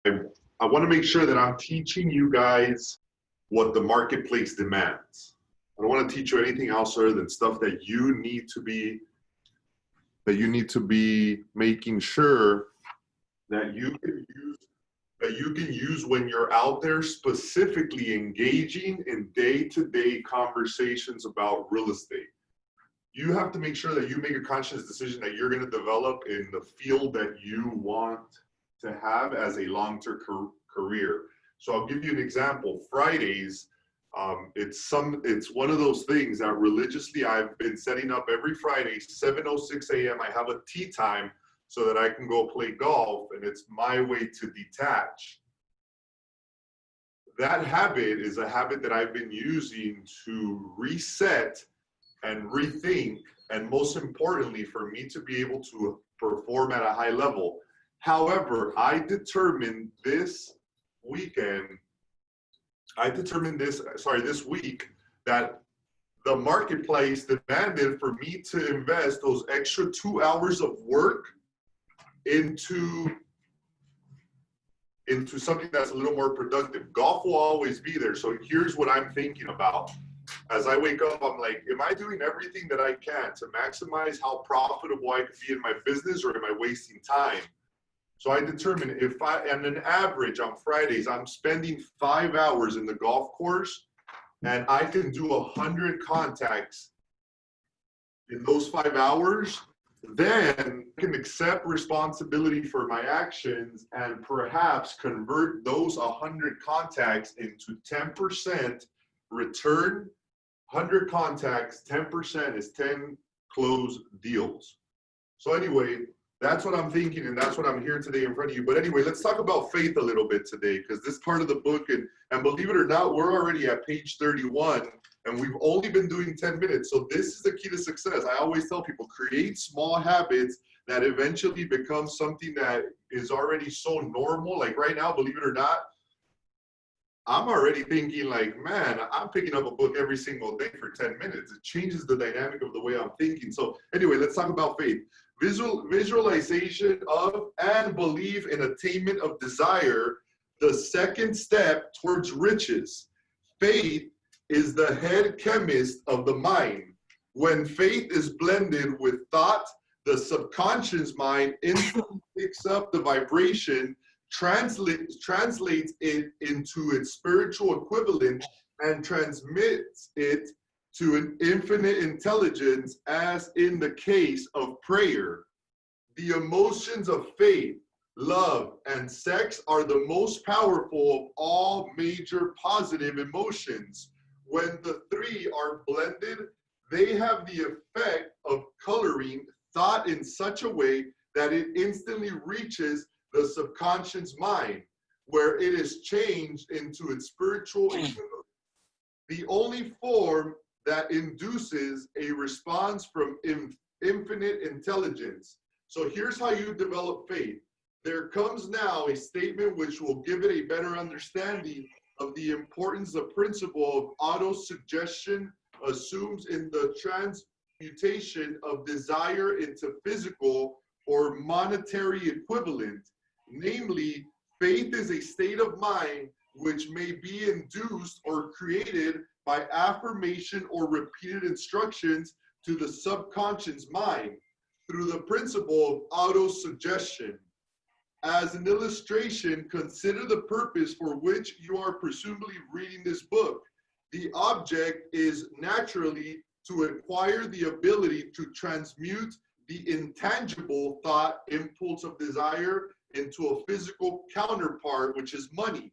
I want to make sure that I'm teaching you guys what the marketplace demands. I don't want to teach you anything else other than stuff that you need to be making sure that you can use when you're out there, specifically engaging in day-to-day conversations about real estate. You have to make sure that you make a conscious decision that you're going to develop in the field that you want to have as a long-term career. So I'll give you an example. Fridays, it's one of those things that religiously I've been setting up every Friday, 7:06 a.m. I have a tea time so that I can go play golf, and it's my way to detach. That habit is a habit that I've been using to reset and rethink, and most importantly, for me to be able to perform at a high level. However, this week, that the marketplace demanded for me to invest those extra 2 hours of work into something that's a little more productive. Golf will always be there. So here's what I'm thinking about. As I wake up, I'm like, am I doing everything that I can to maximize how profitable I could be in my business, or am I wasting time? So I determine on an average on Fridays, I'm spending 5 hours in the golf course, and I can do 100 contacts in those 5 hours, then I can accept responsibility for my actions and perhaps convert those 100 contacts into 10% return. 100 contacts, 10% is 10 closed deals. So anyway, that's what I'm thinking, and that's what I'm here today in front of you. But anyway, let's talk about faith a little bit today, because this part of the book, and believe it or not, we're already at page 31, and we've only been doing 10 minutes. So this is the key to success. I always tell people, create small habits that eventually become something that is already so normal. Like right now, believe it or not, I'm already thinking like, man, I'm picking up a book every single day for 10 minutes. It changes the dynamic of the way I'm thinking. So anyway, let's talk about faith. Visualization of and belief in attainment of desire, the second step towards riches. Faith is the head chemist of the mind. When faith is blended with thought, the subconscious mind instantly picks up the vibration, translates it into its spiritual equivalent, and transmits it to an infinite intelligence, as in the case of prayer. The emotions of faith, love, and sex are the most powerful of all major positive emotions. When the three are blended, they have the effect of coloring thought in such a way that it instantly reaches the subconscious mind, where it is changed into its spiritual equivalent. The only form that induces a response from infinite intelligence. So here's how you develop faith. There comes now a statement which will give it a better understanding of the importance the principle of auto-suggestion assumes in the transmutation of desire into physical or monetary equivalent. Namely, faith is a state of mind which may be induced or created by affirmation or repeated instructions to the subconscious mind through the principle of auto-suggestion. As an illustration, consider the purpose for which you are presumably reading this book. The object is naturally to acquire the ability to transmute the intangible thought impulse of desire into a physical counterpart, which is money.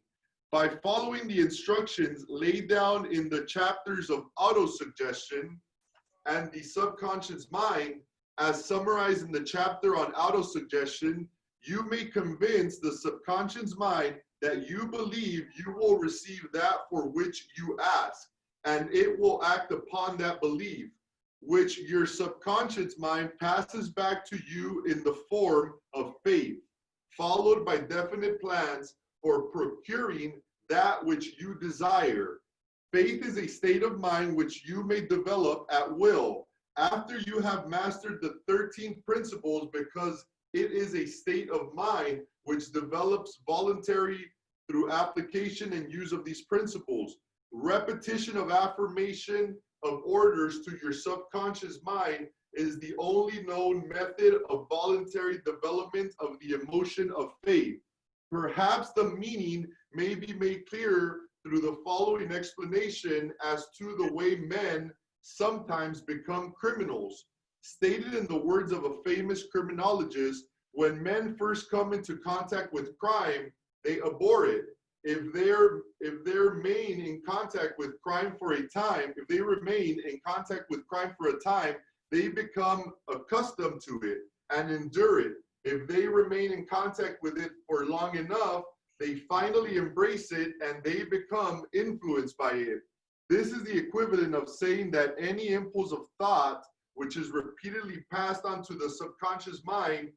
By following the instructions laid down in the chapters of autosuggestion and the subconscious mind, as summarized in the chapter on autosuggestion, you may convince the subconscious mind that you believe you will receive that for which you ask, and it will act upon that belief, which your subconscious mind passes back to you in the form of faith, followed by definite plans for procuring that which you desire. Faith is a state of mind which you may develop at will after you have mastered the 13 principles, because It is a state of mind which develops voluntary through application and use of these principles. Repetition of affirmation of orders to your subconscious mind is the only known method of voluntary development of the emotion of faith. Perhaps the meaning may be made clearer through the following explanation as to the way men sometimes become criminals. Stated in the words of a famous criminologist, when men first come into contact with crime, they abhor it. If they remain in contact with crime for a time, they become accustomed to it and endure it. If they remain in contact with it for long enough, they finally embrace it and they become influenced by it. This is the equivalent of saying that any impulse of thought, which is repeatedly passed on to the subconscious mind,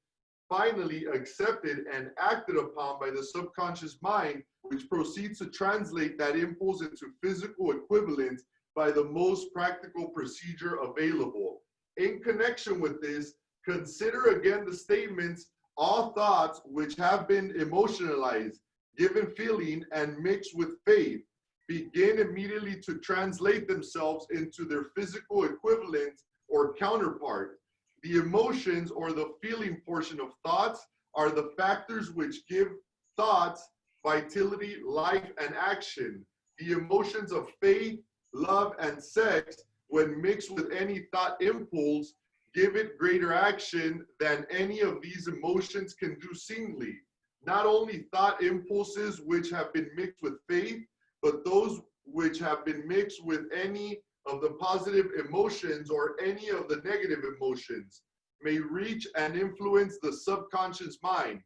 finally accepted and acted upon by the subconscious mind, which proceeds to translate that impulse into physical equivalent by the most practical procedure available. In connection with this, consider again the statements, all thoughts which have been emotionalized, given feeling, and mixed with faith, begin immediately to translate themselves into their physical equivalent or counterpart. The emotions or the feeling portion of thoughts are the factors which give thoughts vitality, life, and action. The emotions of faith, love, and sex, when mixed with any thought impulse, give it greater action than any of these emotions can do singly. Not only thought impulses which have been mixed with faith, but those which have been mixed with any of the positive emotions or any of the negative emotions may reach and influence the subconscious mind.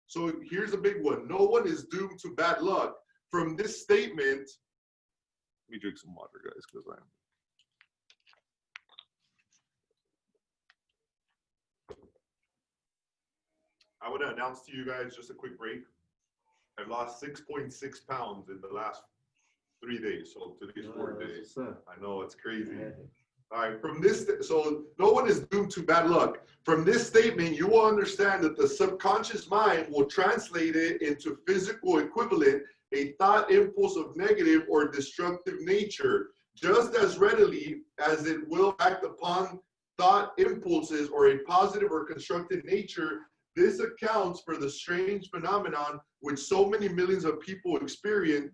So here's a big one. No one is doomed to bad luck. From this statement, let me drink some water, guys, because I want to announce to you guys just a quick break. I've lost 6.6 pounds in the last 3 days. So today's 4th day. I know, it's crazy. All right, from this, so no one is doomed to bad luck. From this statement, you will understand that the subconscious mind will translate it into physical equivalent, a thought impulse of negative or destructive nature, just as readily as it will act upon thought impulses or a positive or constructive nature. This accounts for the strange phenomenon which so many millions of people experience,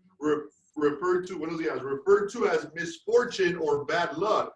referred to as misfortune or bad luck.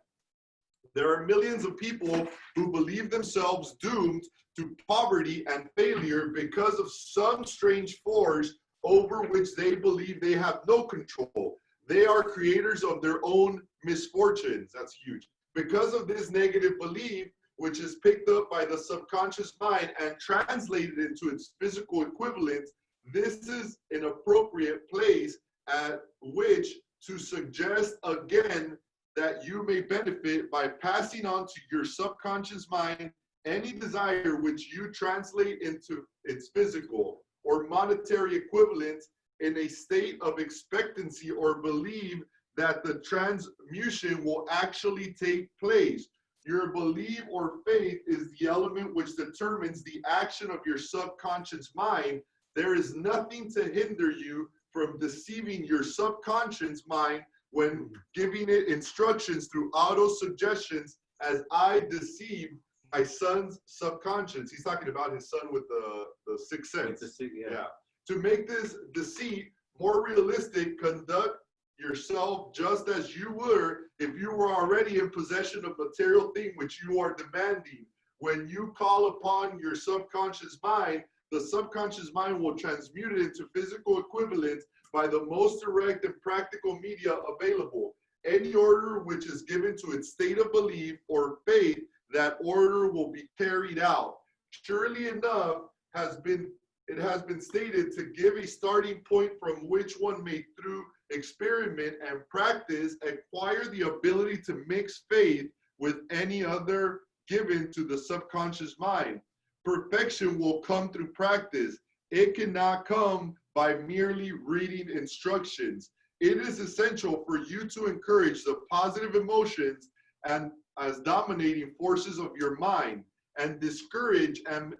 There are millions of people who believe themselves doomed to poverty and failure because of some strange force over which they believe they have no control. They are creators of their own misfortunes. That's huge. Because of this negative belief, which is picked up by the subconscious mind and translated into its physical equivalent, this is an appropriate place at which to suggest again that you may benefit by passing on to your subconscious mind any desire which you translate into its physical or monetary equivalent in a state of expectancy or believe that the transmutation will actually take place. Your belief or faith is the element which determines the action of your subconscious mind. There is nothing to hinder you from deceiving your subconscious mind when giving it instructions through auto-suggestions, as I deceive my son's subconscious. He's talking about his son with the sixth sense. Yeah. To make this deceit more realistic, conduct yourself just as you were if you were already in possession of material thing which you are demanding. When you call upon your subconscious mind, the subconscious mind will transmute it into physical equivalent by the most direct and practical media available. Any order which is given to its state of belief or faith, that order will be carried out. Surely enough, it has been stated to give a starting point from which one may, through experiment and practice, acquire the ability to mix faith with any other given to the subconscious mind. Perfection will come through practice. It cannot come by merely reading instructions. It is essential for you to encourage the positive emotions and as dominating forces of your mind, and discourage and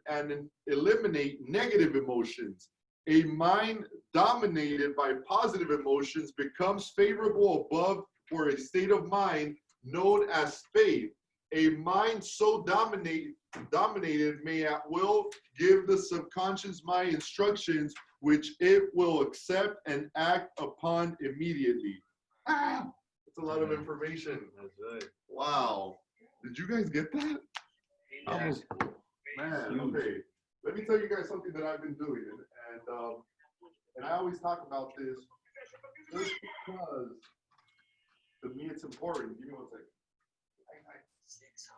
eliminate negative emotions. A mind dominated by positive emotions becomes favorable above for a state of mind known as faith. A mind so dominated may at will give the subconscious mind instructions which it will accept and act upon immediately. That's a lot of information. That's right. Wow. Did you guys get that? Yeah. Man, okay. Let me tell you guys something that I've been doing, and I always talk about this just because to me it's important. Give me one second. 600,000.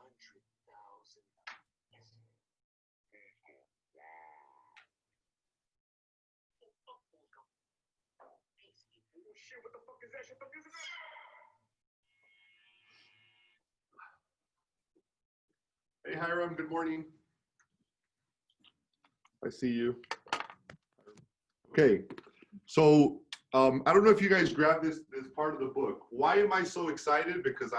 What the fuck is that? Shut the music up. Hey Hiram, good morning. I see you. Okay, so I don't know if you guys grabbed this part of the book. Why am I so excited? Because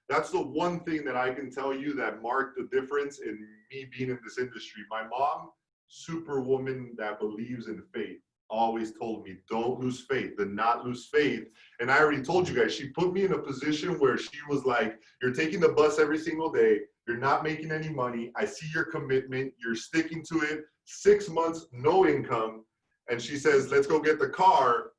that's the one thing that I can tell you that marked the difference in me being in this industry. My mom, superwoman that believes in faith, always told me, don't lose faith, do not lose faith. And I already told you guys, she put me in a position where she was like, you're taking the bus every single day, you're not making any money, I see your commitment, you're sticking to it, 6 months, no income. And she says, let's go get the car.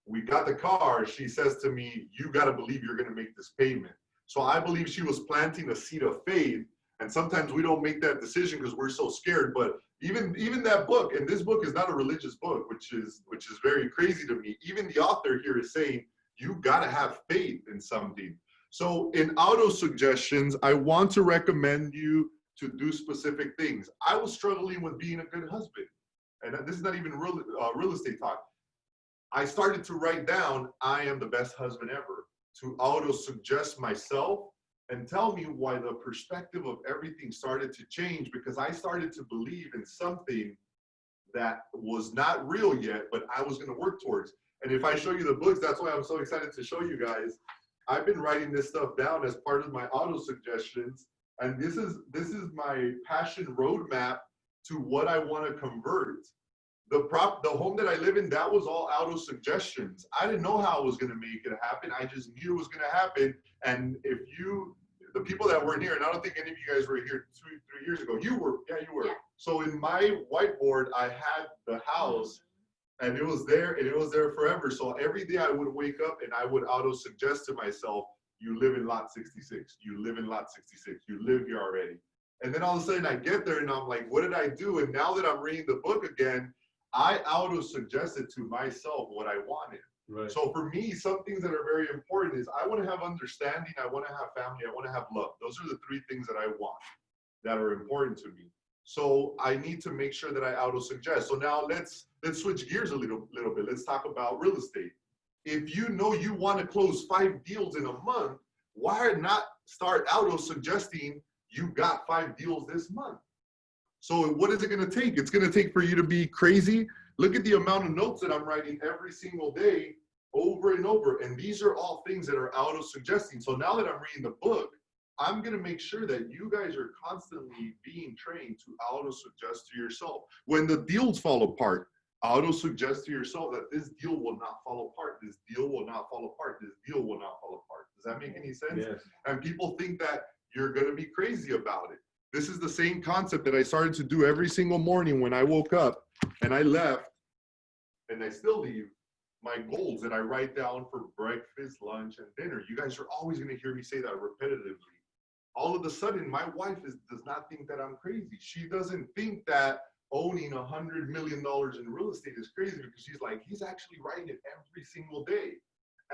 We got the car. She says to me, you got to believe you're going to make this payment. So I believe she was planting a seed of faith. And sometimes we don't make that decision because we're so scared. But even that book, and this book is not a religious book, which is very crazy to me. Even the author here is saying, you got to have faith in something. So in auto suggestions, I want to recommend you to do specific things. I was struggling with being a good husband. And this is not even real estate talk. I started to write down, I am the best husband ever, to auto-suggest myself and tell me why the perspective of everything started to change, because I started to believe in something that was not real yet, but I was going to work towards. And if I show you the books, that's why I'm so excited to show you guys. I've been writing this stuff down as part of my auto-suggestions, and this is my passion roadmap to what I want to convert. The home that I live in, that was all auto suggestions. I didn't know how I was going to make it happen. I just knew it was going to happen. And the people that weren't here, and I don't think any of you guys were here 2-3 years ago. You were, yeah, you were. Yeah. So in my whiteboard, I had the house, and it was there, and it was there forever. So every day I would wake up and I would auto suggest to myself, you live in lot 66. You live in lot 66. You live here already. And then all of a sudden I get there and I'm like, what did I do? And now that I'm reading the book again, I auto-suggested to myself what I wanted. Right. So for me, some things that are very important is I want to have understanding, I want to have family, I want to have love. Those are the 3 things that I want that are important to me. So I need to make sure that I auto-suggest. So now let's switch gears a little bit. Let's talk about real estate. If you know you want to close 5 deals in a month, why not start auto-suggesting you got 5 deals this month? So what is it going to take? It's going to take for you to be crazy. Look at the amount of notes that I'm writing every single day over and over. And these are all things that are auto-suggesting. So now that I'm reading the book, I'm going to make sure that you guys are constantly being trained to auto-suggest to yourself. When the deals fall apart, auto-suggest to yourself that this deal will not fall apart. This deal will not fall apart. This deal will not fall apart. Does that make any sense? Yes. And people think that you're going to be crazy about it. This is the same concept that I started to do every single morning when I woke up and I left, and I still leave, my goals that I write down for breakfast, lunch, and dinner. You guys are always going to hear me say that repetitively. All of a sudden, my wife does not think that I'm crazy. She doesn't think that owning $100 million in real estate is crazy, because she's like, he's actually writing it every single day.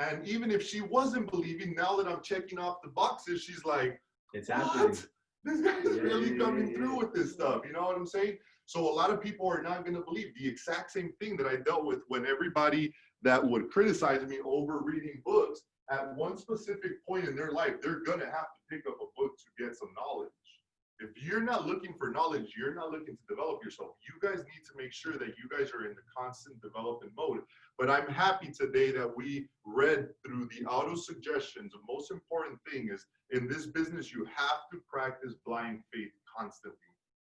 And even if she wasn't believing, now that I'm checking off the boxes, she's like, it's happening. This guy is really coming through with this stuff. You know what I'm saying? So a lot of people are not going to believe the exact same thing that I dealt with when everybody that would criticize me over reading books, at one specific point in their life, they're going to have to pick up a book to get some knowledge. If you're not looking for knowledge, you're not looking to develop yourself. You guys need to make sure that you guys are in the constant development mode. But I'm happy today that we read through the auto suggestions. The most important thing is in this business, you have to practice blind faith constantly.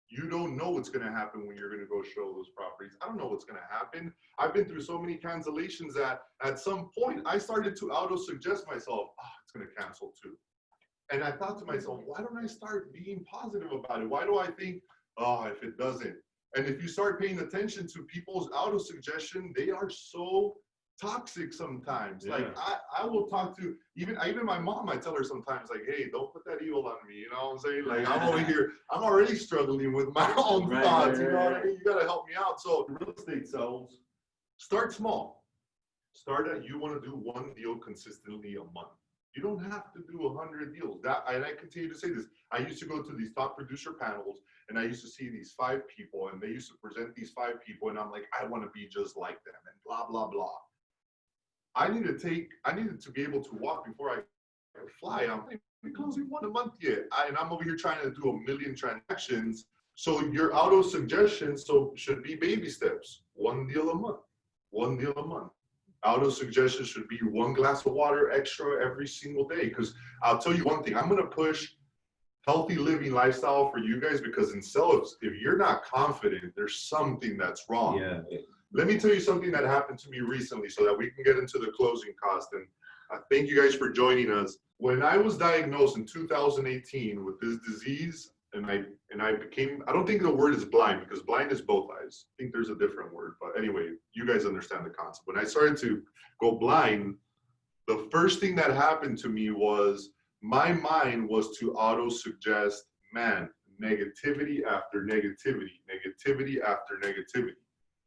You don't know what's going to happen when you're going to go show those properties. I don't know what's going to happen. I've been through so many cancellations that at some point I started to auto suggest myself, oh, it's going to cancel too. And I thought to myself, why don't I start being positive about it? Why do I think, oh, if it doesn't? And if you start paying attention to people's auto suggestion, they are so toxic sometimes. Yeah. Like I will talk to even my mom. I tell her sometimes, like, hey, don't put that evil on me. You know what I'm saying? Like I'm over here, I'm already struggling with my own thoughts. You know what I mean? You gotta help me out. So real estate sells. Start small. Start at you want to do one deal consistently a month. You don't have to do 100 deals. And I continue to say this. I used to go to these top producer panels, and I used to see these 5 people, and they used to present these 5 people, and I'm like, I want to be just like them, and blah, blah, blah. I needed to be able to walk before I could fly. I'm like, we're closing 1 a month yet. And I'm over here trying to do 1 million transactions. So your auto suggestions should be baby steps. 1 deal a month, 1 deal a month. Auto suggestions should be 1 glass of water extra every single day. Because I'll tell you one thing, I'm going to push healthy living lifestyle for you guys, because in sales, if you're not confident, there's something that's wrong. Yeah. Let me tell you something that happened to me recently so that we can get into the closing cost. And I thank you guys for joining us. When I was diagnosed in 2018 with this disease, and I became, I don't think the word is blind, because blind is both eyes. I think there's a different word, but anyway, you guys understand the concept. When I started to go blind, the first thing that happened to me was my mind was to auto-suggest, man, negativity after negativity, negativity after negativity.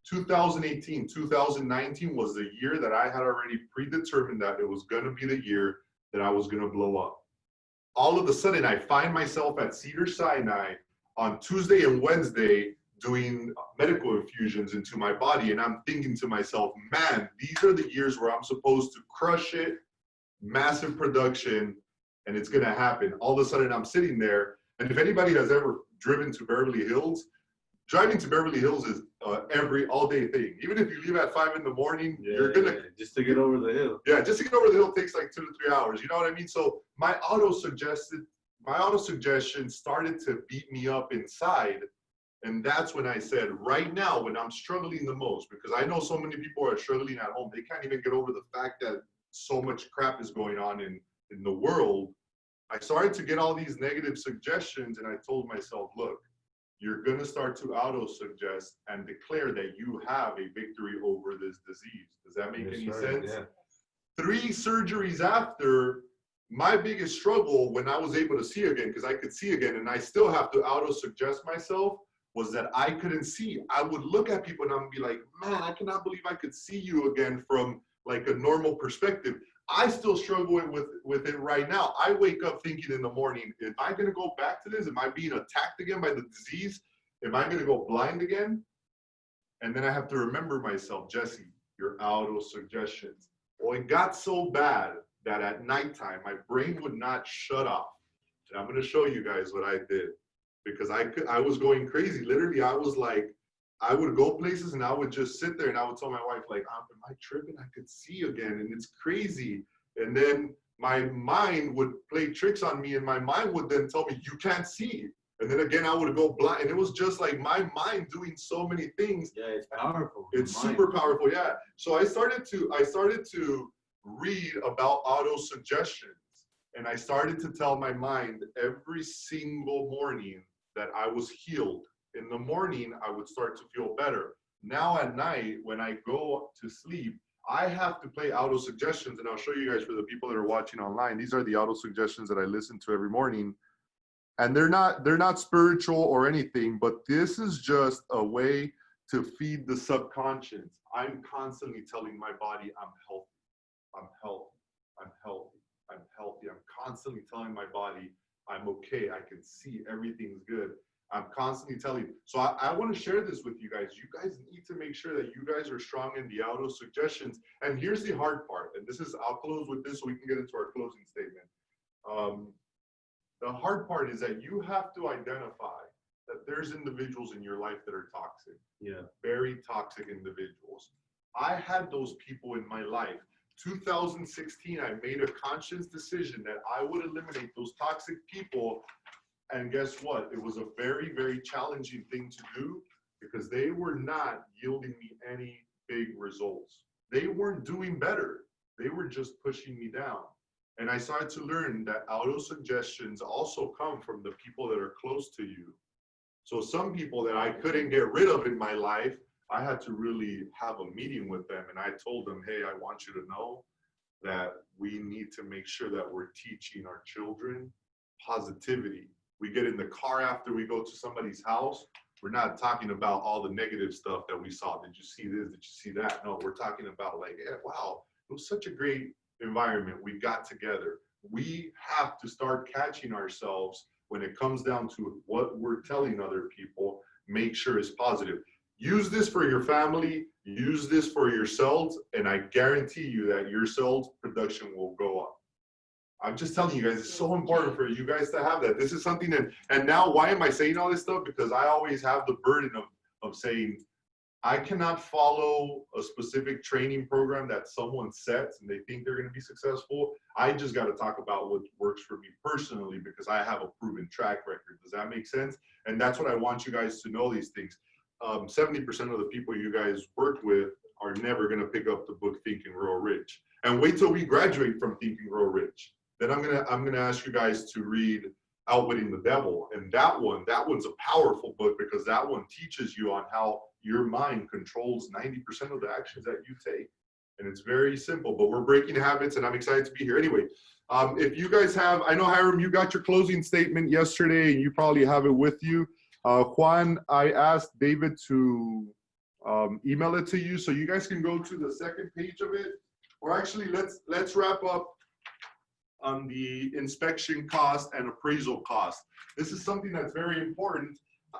2018, 2019 was the year that I had already predetermined that it was going to be the year that I was going to blow up. All of a sudden, I find myself at Cedars-Sinai on Tuesday and Wednesday doing medical infusions into my body. And I'm thinking to myself, man, these are the years where I'm supposed to crush it, massive production, and it's going to happen. All of a sudden, I'm sitting there. And if anybody has ever driven to Beverly Hills, driving to Beverly Hills is all day thing. Even if you leave at 5 in the morning, you're gonna just to get over the hill. Yeah, just to get over the hill takes like 2 to 3 hours. You know what I mean? So my auto suggestion started to beat me up inside, and that's when I said, right now, when I'm struggling the most, because I know so many people are struggling at home, they can't even get over the fact that so much crap is going on in the world. I started to get all these negative suggestions, and I told myself, look, you're going to start to auto-suggest and declare that you have a victory over this disease. Does that make any sense? Yeah. 3 surgeries after, my biggest struggle when I was able to see again, because I could see again and I still have to auto-suggest myself, was that I couldn't see. I would look at people and I would be like, man, I cannot believe I could see you again from like a normal perspective. I still struggle with it right now. I wake up thinking in the morning, am I going to go back to this? Am I being attacked again by the disease? Am I going to go blind again? And then I have to remember myself, Jesse, your auto-suggestions. Well, it got so bad that at nighttime, my brain would not shut off. And I'm going to show you guys what I did, because I was going crazy. Literally, I was like, I would go places and I would just sit there and I would tell my wife, like, am I tripping? I could see again, and it's crazy. And then my mind would play tricks on me, and my mind would then tell me, you can't see. And then again, I would go blind. And it was just like my mind doing so many things. Yeah, it's powerful. It's super powerful, yeah. So I started to read about auto-suggestions. And I started to tell my mind every single morning that I was healed. In the morning, I would start to feel better. Now at night, when I go to sleep, I have to play auto suggestions, and I'll show you guys for the people that are watching online. These are the auto suggestions that I listen to every morning. And they're not spiritual or anything, but this is just a way to feed the subconscious. I'm constantly telling my body, I'm healthy, I'm healthy, I'm healthy, I'm healthy. I'm constantly telling my body, I'm okay, I can see everything's good. I'm constantly telling you. So I want to share this with you guys. You guys need to make sure that you guys are strong in the auto suggestions. And here's the hard part. And I'll close with this so we can get into our closing statement. The hard part is that you have to identify that there's individuals in your life that are toxic. Yeah. Very toxic individuals. I had those people in my life. 2016, I made a conscious decision that I would eliminate those toxic people. And guess what? It was a very, very challenging thing to do because they were not yielding me any big results. They weren't doing better. They were just pushing me down. And I started to learn that auto-suggestions also come from the people that are close to you. So some people that I couldn't get rid of in my life, I had to really have a meeting with them. And I told them, hey, I want you to know that we need to make sure that we're teaching our children positivity. We get in the car after we go to somebody's house. We're not talking about all the negative stuff that we saw. Did you see this? Did you see that? No, we're talking about like, yeah, wow, it was such a great environment. We got together. We have to start catching ourselves when it comes down to what we're telling other people, make sure it's positive. Use this for your family, use this for yourselves, and I guarantee you that your sales production will go up. I'm just telling you guys, it's so important for you guys to have that. This is something that, and now why am I saying all this stuff? Because I always have the burden of saying, I cannot follow a specific training program that someone sets and they think they're going to be successful. I just got to talk about what works for me personally because I have a proven track record. Does that make sense? And that's what I want you guys to know these things. 70% of the people you guys work with are never going to pick up the book Think and Grow Rich. And wait till we graduate from Think and Grow Rich. Then I'm gonna ask you guys to read Outwitting the Devil, and that one's a powerful book because that one teaches you on how your mind controls 90% of the actions that you take, and it's very simple. But we're breaking habits, and I'm excited to be here. Anyway, if you guys have, I know Hiram, you got your closing statement yesterday, and you probably have it with you. Juan, I asked David to email it to you, so you guys can go to the second page of it. Or actually, let's wrap up on the inspection cost and appraisal cost. This is something that's very important.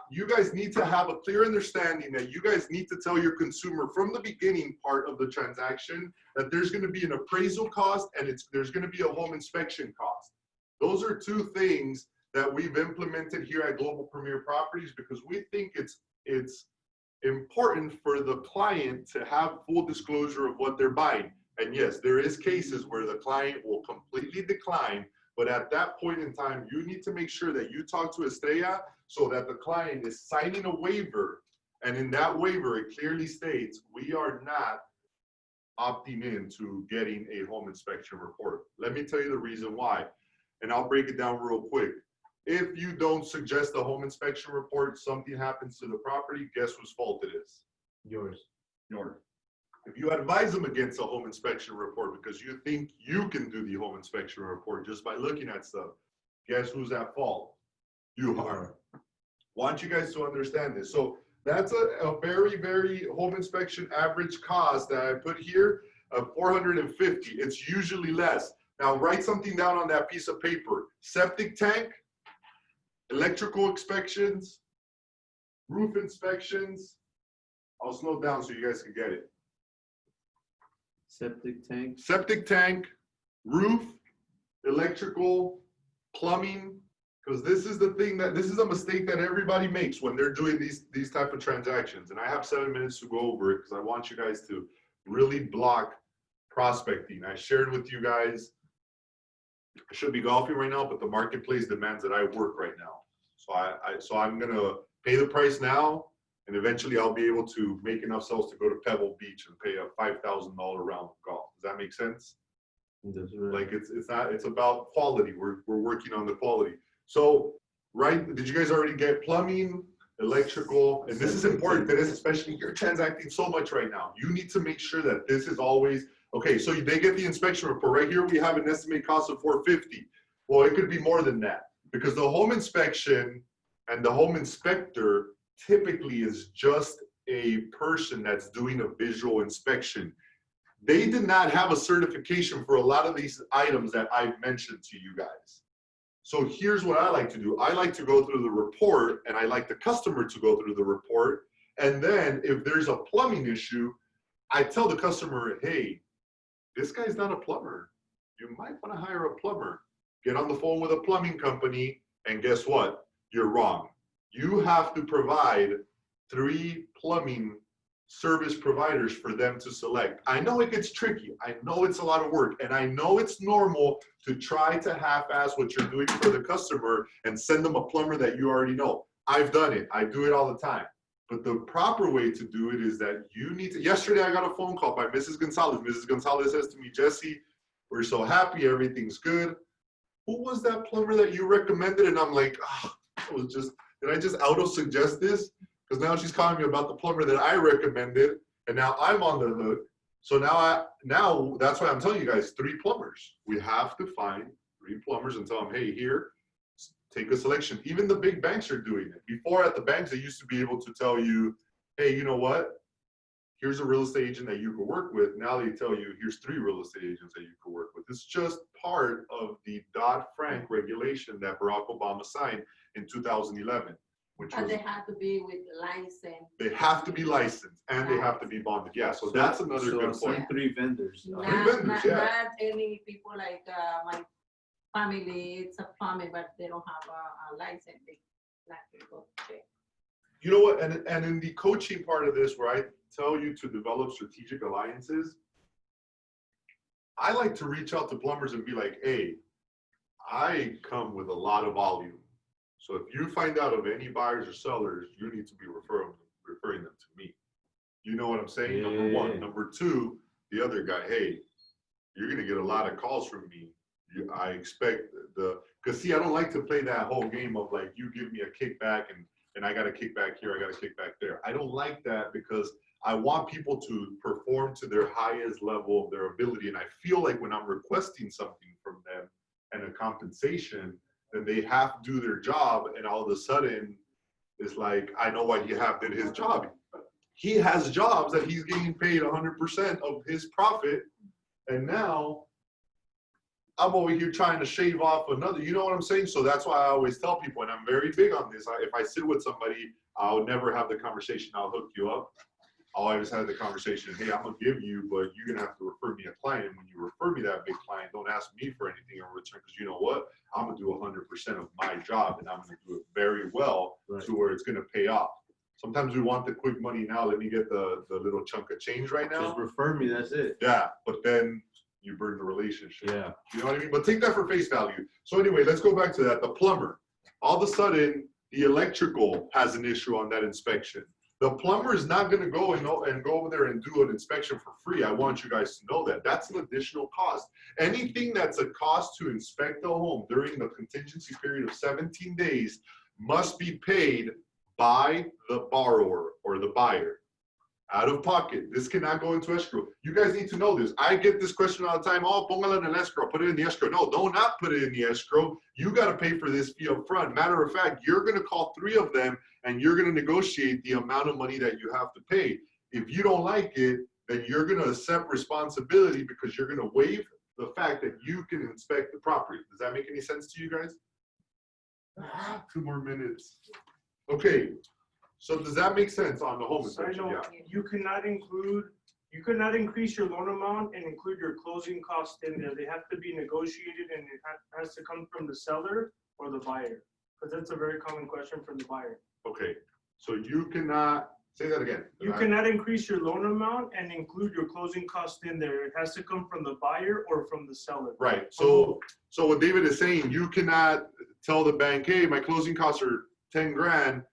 You guys need to have a clear understanding that you guys need to tell your consumer from the beginning part of the transaction that there's going to be an appraisal cost and there's going to be a home inspection cost. Those are two things that we've implemented here at Global Premier Properties because we think it's important for the client to have full disclosure of what they're buying. And yes, there is cases where the client will completely decline, but at that point in time, you need to make sure that you talk to Estrella so that the client is signing a waiver. And in that waiver, it clearly states, we are not opting in to getting a home inspection report. Let me tell you the reason why, and I'll break it down real quick. If you don't suggest a home inspection report, something happens to the property, guess whose fault it is? Yours. Yours. If you advise them against a home inspection report because you think you can do the home inspection report just by looking at stuff, guess who's at fault? You are. Want you guys to understand this. So that's a very, very home inspection average cost that I put here of $450. It's usually less. Now write something down on that piece of paper. Septic tank, electrical inspections, roof inspections. I'll slow down so you guys can get it. Septic tank, roof, electrical, plumbing, because this is the thing this is a mistake that everybody makes when they're doing these type of transactions. And I have 7 minutes to go over it because I want you guys to really block prospecting. I shared with you guys, I should be golfing right now, but the marketplace demands that I work right now. So I'm gonna pay the price now. And eventually I'll be able to make enough sales to go to Pebble Beach and pay a $5,000 round of golf. Does that make sense? That's right. Like it's about quality. We're working on the quality. So, right, did you guys already get plumbing, electrical? And this is important to this, especially you're transacting so much right now. You need to make sure that this is always, okay, so they get the inspection report. Right here we have an estimated cost of $450. Well, it could be more than that because the home inspection and the home inspector typically is just a person that's doing a visual inspection. They did not have a certification for a lot of these items that I've mentioned to you guys. So here's what I like to do. I like to go through the report and I like the customer to go through the report. And then if there's a plumbing issue, I tell the customer, hey, this guy's not a plumber. You might want to hire a plumber. get on the phone with a plumbing company, and guess what? You're wrong. You have to provide 3 plumbing service providers for them to select. I know it gets tricky. I know it's a lot of work, and I know it's normal to try to half-ass what you're doing for the customer and send them a plumber that you already know. I've done it. I do it all the time. But the proper way to do it is that you need to. Yesterday, I got a phone call by Mrs. Gonzalez. Mrs. Gonzalez says to me, Jesse, we're so happy. Everything's good. Who was that plumber that you recommended? And I'm like, oh, it was just, did I just auto-suggest this? Because now she's calling me about the plumber that I recommended, and now I'm on the hook. So now that's why I'm telling you guys, 3 plumbers. We have to find 3 plumbers and tell them, hey, here, take a selection. Even the big banks are doing it. Before at the banks, they used to be able to tell you, hey, you know what? Here's a real estate agent that you can work with. Now they tell you, here's 3 real estate agents that you can work with. It's just part of the Dodd-Frank regulation that Barack Obama signed in 2011. But they have to be with license. They have to be licensed and they have to be bonded. Yeah, so that's another good point. 3 vendors. Not, 3 vendors, not, yeah. not any people like my family, it's a family, but they don't have a license. They not to go check. You know what? And in the coaching part of this, where I tell you to develop strategic alliances, I like to reach out to plumbers and be like, hey, I come with a lot of volume. So if you find out of any buyers or sellers, you need to be referring them to me. You know what I'm saying? Yeah. Number 1. Number 2, the other guy, hey, you're going to get a lot of calls from me. I expect because see, I don't like to play that whole game of like, you give me a kickback and I got a kickback here, I got a kickback there. I don't like that because I want people to perform to their highest level of their ability. And I feel like when I'm requesting something from them and a compensation, then they have to do their job, and all of a sudden it's like, I know why he half did his job. He has jobs that he's getting paid 100% of his profit, and now I'm over here trying to shave off another, you know what I'm saying? So that's why I always tell people, and I'm very big on this, if I sit with somebody, I'll never have the conversation, I'll hook you up. I'll always have the conversation, hey, I'm gonna give you, but you're gonna have to refer me a client. And when you refer me that big client, don't ask me for anything in return, because you know what? I'm gonna do 100% of my job, and I'm gonna do it very well to where it's gonna pay off. Sometimes we want the quick money now. Let me get the little chunk of change right now. Just refer me, that's it. Yeah, but then you burn the relationship. Yeah. You know what I mean? But take that for face value. So anyway, let's go back to that. The plumber. All of a sudden, the electrical has an issue on that inspection. The plumber is not going to go and go over there and do an inspection for free. I want you guys to know that. That's an additional cost. Anything that's a cost to inspect the home during the contingency period of 17 days must be paid by the borrower or the buyer. Out of pocket. This cannot go into escrow. You guys need to know this. I get this question all the time. Oh, póngalo en el escrow. Put it in the escrow. No, do not put it in the escrow. You got to pay for this fee up front. Matter of fact, you're going to call 3 of them and you're going to negotiate the amount of money that you have to pay. If you don't like it, then you're going to accept responsibility because you're going to waive the fact that you can inspect the property. Does that make any sense to you guys? 2 more minutes. Okay. So does that make sense on the home inspection? Yeah. You cannot increase your loan amount and include your closing costs in there. They have to be negotiated, and it has to come from the seller or the buyer, because that's a very common question from the buyer. Okay, so you cannot, say that again. You cannot increase your loan amount and include your closing costs in there. It has to come from the buyer or from the seller. Right, so what David is saying, you cannot tell the bank, hey, my closing costs are 10 grand,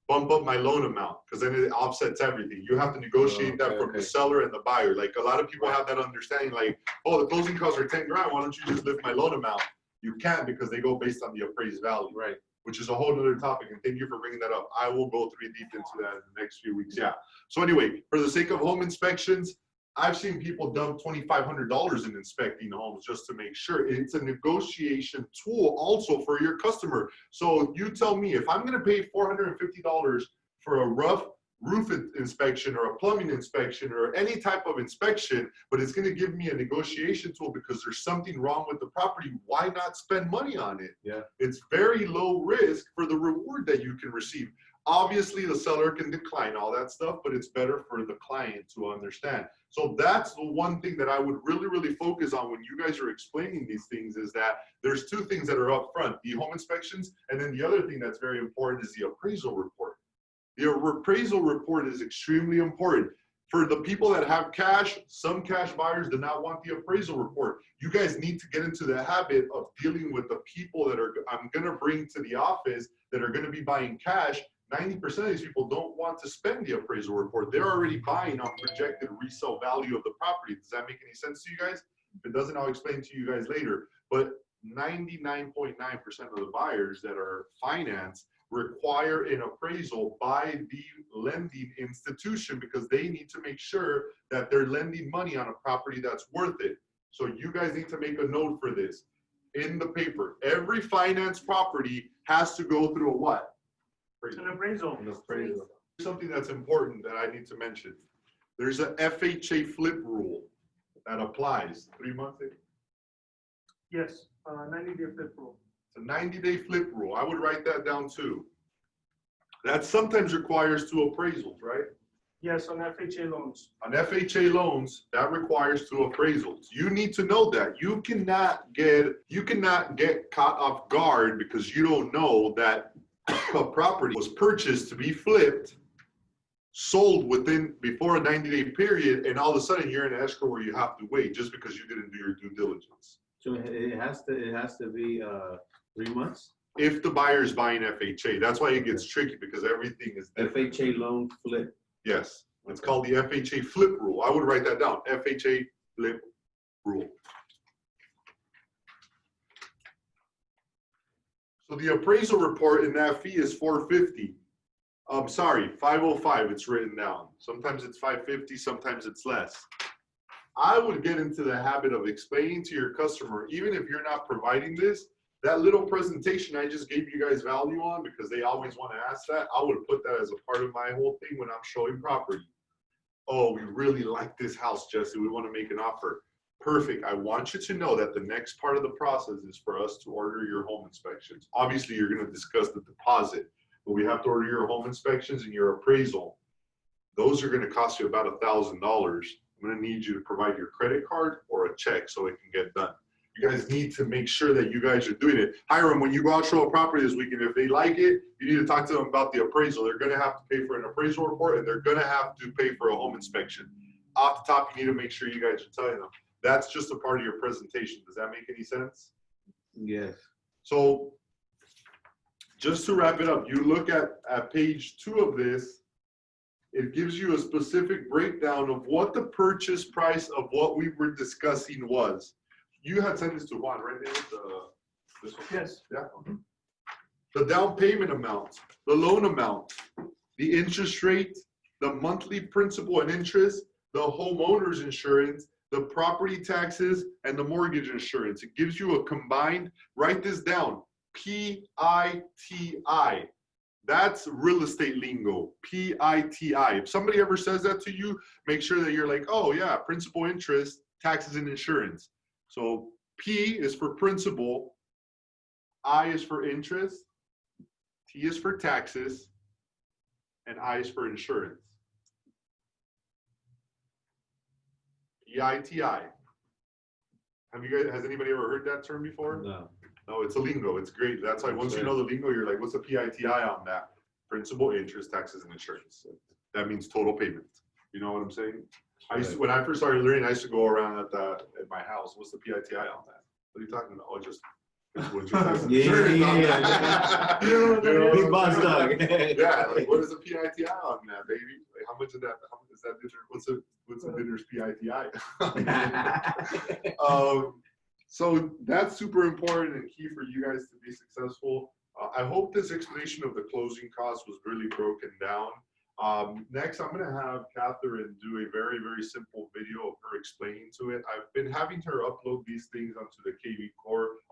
bump up my loan amount, because then it offsets everything. You have to negotiate that from the seller and the buyer. Like a lot of people have that understanding, like, oh, the closing costs are 10 grand, why don't you just lift my loan amount? You can't, because they go based on the appraised value. Right. Which is a whole other topic, and thank you for bringing that up. I will go 3 deep into that in the next few weeks. Yeah. So anyway, for the sake of home inspections, I've seen people dump $2,500 in inspecting homes just to make sure. It's a negotiation tool also for your customer. So you tell me, if I'm going to pay $450 for a rough roof inspection or a plumbing inspection or any type of inspection, but it's going to give me a negotiation tool because there's something wrong with the property, why not spend money on it? Yeah. It's very low risk for the reward that you can receive. Obviously, the seller can decline all that stuff, but it's better for the client to understand. So that's the one thing that I would really, really focus on when you guys are explaining these things, is that there's two things that are up front, the home inspections, and then the other thing that's very important is the appraisal report. The appraisal report is extremely important. For the people that have cash, some cash buyers do not want the appraisal report. You guys need to get into the habit of dealing with the people that I'm gonna bring to the office that are gonna be buying cash. 90% of these people don't want to spend the appraisal report. They're already buying on projected resale value of the property. Does that make any sense to you guys? If it doesn't, I'll explain to you guys later. But 99.9% of the buyers that are financed require an appraisal by the lending institution, because they need to make sure that they're lending money on a property that's worth it. So you guys need to make a note for this in the paper. Every finance property has to go through a what? An appraisal. An appraisal. Something that's important that I need to mention. There's a FHA flip rule that applies. 3 months? Yes, 90-day flip rule. It's a 90-day flip rule. I would write that down too. That sometimes requires 2 appraisals, right? Yes, on FHA loans. On FHA loans, that requires 2 appraisals. You need to know that. You cannot get caught off guard because you don't know that a property was purchased to be flipped, sold before a 90-day period, and all of a sudden you're in an escrow where you have to wait just because you didn't do your due diligence. So it has to be 3 months? If the buyer is buying FHA, that's why it gets tricky, because everything is different. FHA loan flip. Yes, it's called the FHA flip rule. I would write that down, FHA flip rule. So the appraisal report in that fee is $450. I'm sorry, $505, it's written down. Sometimes it's $550, sometimes it's less. I would get into the habit of explaining to your customer, even if you're not providing this, that little presentation I just gave you guys value on, because they always want to ask that, I would put that as a part of my whole thing when I'm showing property. Oh, we really like this house, Jesse. We want to make an offer. Perfect. I want you to know that the next part of the process is for us to order your home inspections. Obviously, you're going to discuss the deposit, but we have to order your home inspections and your appraisal. Those are going to cost you about $1,000. I'm going to need you to provide your credit card or a check so it can get done. You guys need to make sure that you guys are doing it. Hiram, when you go out show a property this weekend, if they like it, you need to talk to them about the appraisal. They're going to have to pay for an appraisal report, and they're going to have to pay for a home inspection. Off the top, you need to make sure you guys are telling them. That's just a part of your presentation. Does that make any sense? Yes. So just to wrap it up, you look at page 2 of this, it gives you a specific breakdown of what the purchase price of what we were discussing was. You had sent this to Juan, right, David? This one? Yes. Yeah. The down payment amount, the loan amount, the interest rate, the monthly principal and interest, the homeowner's insurance, the property taxes, and the mortgage insurance. It gives you a combined, write this down, PITI. That's real estate lingo, PITI. If somebody ever says that to you, make sure that you're like, oh yeah, principal, interest, taxes, and insurance. So P is for principal, I is for interest, T is for taxes, and I is for insurance. PITI. Has anybody ever heard that term before? No. No, it's a lingo. It's great. That's why once you know the lingo, you're like, what's a PITI on that? Principal, interest, taxes, and insurance. That means total payment. You know what I'm saying? When I first started learning, I used to go around at my house. What's the PITI on that? What are you talking about? Oh, just yeah. Big boss dog. Yeah, like what is a PITI on that, baby? Like how much of that? How much is that dinner? What's a dinner's PITI? So that's super important and key for you guys to be successful. I hope this explanation of the closing costs was really broken down. Next, I'm going to have Catherine do a very, very simple video of her explaining to it. I've been having her upload these things onto the KV Core,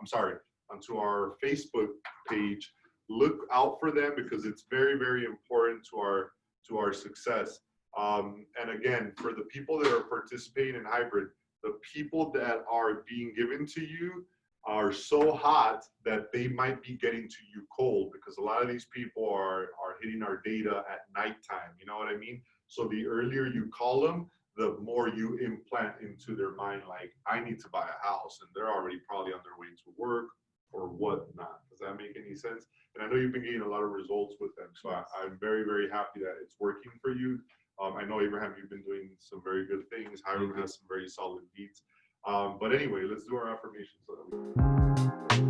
onto our Facebook page. Look out for them because it's very, very important to our success. And again, for the people that are participating in hybrid, the people that are being given to you, are so hot that they might be getting to you cold, because a lot of these people are hitting our data at nighttime. You know what I mean? So the earlier you call them, the more you implant into their mind, like, I need to buy a house, and they're already probably on their way to work or whatnot. Does that make any sense? And I know you've been getting a lot of results with them. So I'm very, very happy that it's working for you. I know, Abraham, you've been doing some very good things. Hiram has some very solid beats. But anyway, let's do our affirmations. So that we